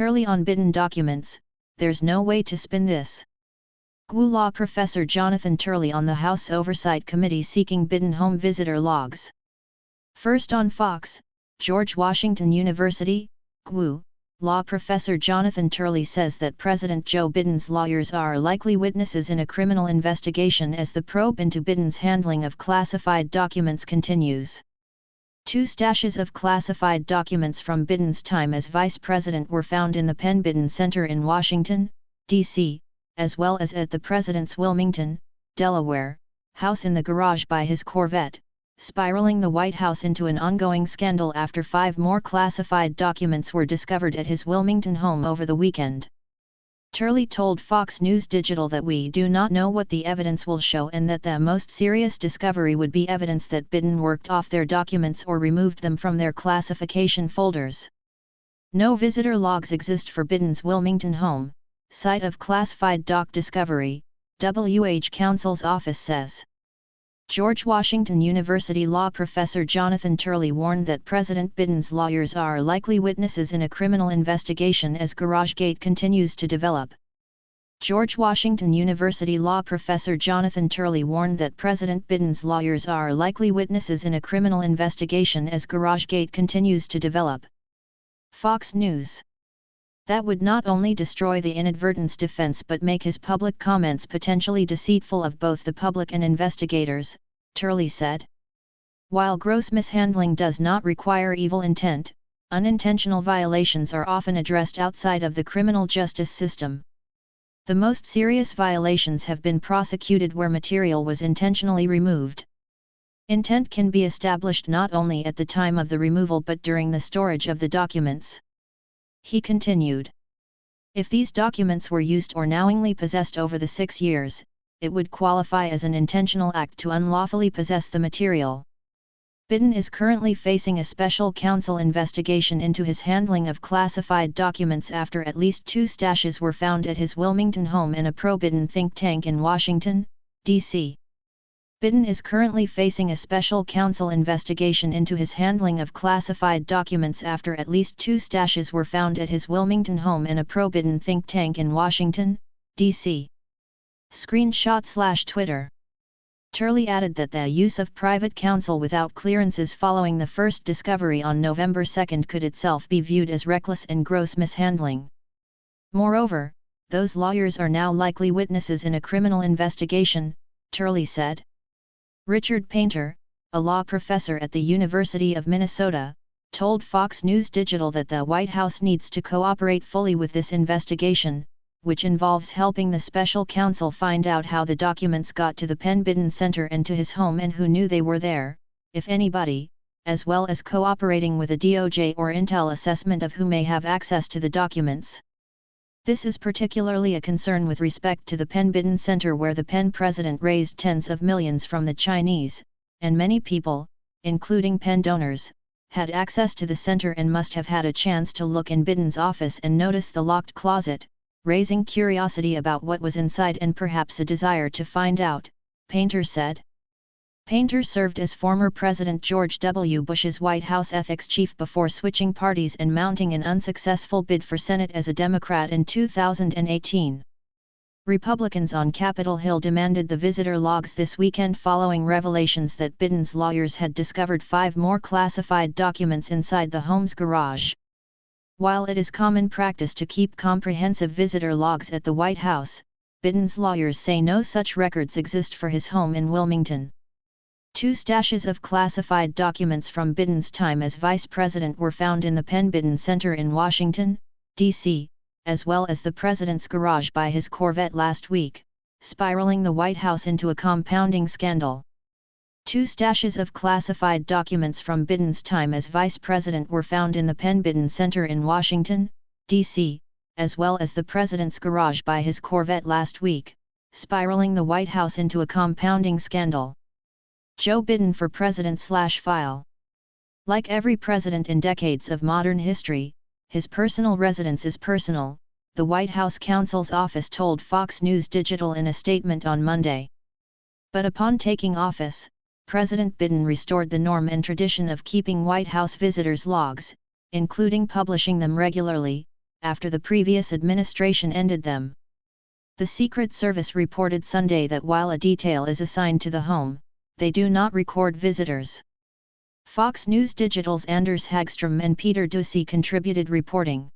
Turley on Biden documents, there's no way to spin this. GWU law professor Jonathan Turley on the House Oversight Committee seeking Biden home visitor logs. First on Fox, George Washington University, GWU, law professor Jonathan Turley says that President Joe Biden's lawyers are likely witnesses in a criminal investigation as the probe into Biden's handling of classified documents continues. 2 stashes of classified documents from Biden's time as vice president were found in the Penn Biden Center in Washington, D.C., as well as at the president's Wilmington, Delaware, house in the garage by his Corvette, spiraling the White House into an ongoing scandal after 5 more classified documents were discovered at his Wilmington home over the weekend. Turley told Fox News Digital that we do not know what the evidence will show and that the most serious discovery would be evidence that Biden worked off their documents or removed them from their classification folders. No visitor logs exist for Biden's Wilmington home, site of classified doc discovery, WH counsel's office says. George Washington University law professor Jonathan Turley warned that President Biden's lawyers are likely witnesses in a criminal investigation as GarageGate continues to develop. George Washington University law professor Jonathan Turley warned that President Biden's lawyers are likely witnesses in a criminal investigation as GarageGate continues to develop. Fox News. That would not only destroy the inadvertence defense but make his public comments potentially deceitful of both the public and investigators, Turley said. While gross mishandling does not require evil intent, unintentional violations are often addressed outside of the criminal justice system. The most serious violations have been prosecuted where material was intentionally removed. Intent can be established not only at the time of the removal but during the storage of the documents. He continued. If these documents were used or knowingly possessed over the 6 years, it would qualify as an intentional act to unlawfully possess the material. Biden is currently facing a special counsel investigation into his handling of classified documents after at least 2 stashes were found at his Wilmington home and a pro-Biden think tank in Washington, D.C. Biden is currently facing a special counsel investigation into his handling of classified documents after at least 2 stashes were found at his Wilmington home and a pro-Biden think tank in Washington, D.C. Screenshot/Twitter. Turley added that the use of private counsel without clearances following the first discovery on November 2 could itself be viewed as reckless and gross mishandling. Moreover, those lawyers are now likely witnesses in a criminal investigation, Turley said. Richard Painter, a law professor at the University of Minnesota, told Fox News Digital that the White House needs to cooperate fully with this investigation, which involves helping the special counsel find out how the documents got to the Penn Biden Center and to his home and who knew they were there, if anybody, as well as cooperating with a DOJ or Intel assessment of who may have access to the documents. This is particularly a concern with respect to the Penn Biden Center where the Penn president raised tens of millions from the Chinese, and many people, including Penn donors, had access to the center and must have had a chance to look in Biden's office and notice the locked closet, raising curiosity about what was inside and perhaps a desire to find out, Painter said. Painter served as former President George W. Bush's White House ethics chief before switching parties and mounting an unsuccessful bid for Senate as a Democrat in 2018. Republicans on Capitol Hill demanded the visitor logs this weekend following revelations that Biden's lawyers had discovered 5 more classified documents inside the home's garage. While it is common practice to keep comprehensive visitor logs at the White House, Biden's lawyers say no such records exist for his home in Wilmington. 2 stashes of classified documents from Biden's time as vice president were found in the Penn Biden Center in Washington, D.C., as well as the president's garage by his Corvette last week, spiraling the White House into a compounding scandal. 2 stashes of classified documents from Biden's time as vice president were found in the Penn Biden Center in Washington, D.C., as well as the president's garage by his Corvette last week, spiraling the White House into a compounding scandal. Joe Biden for president/file. Like every president in decades of modern history, his personal residence is personal, the White House counsel's office told Fox News Digital in a statement on Monday. But upon taking office, President Biden restored the norm and tradition of keeping White House visitors' logs, including publishing them regularly, after the previous administration ended them. The Secret Service reported Sunday that while a detail is assigned to the home, they do not record visitors. Fox News Digital's Anders Hagstrom and Peter Ducey contributed reporting.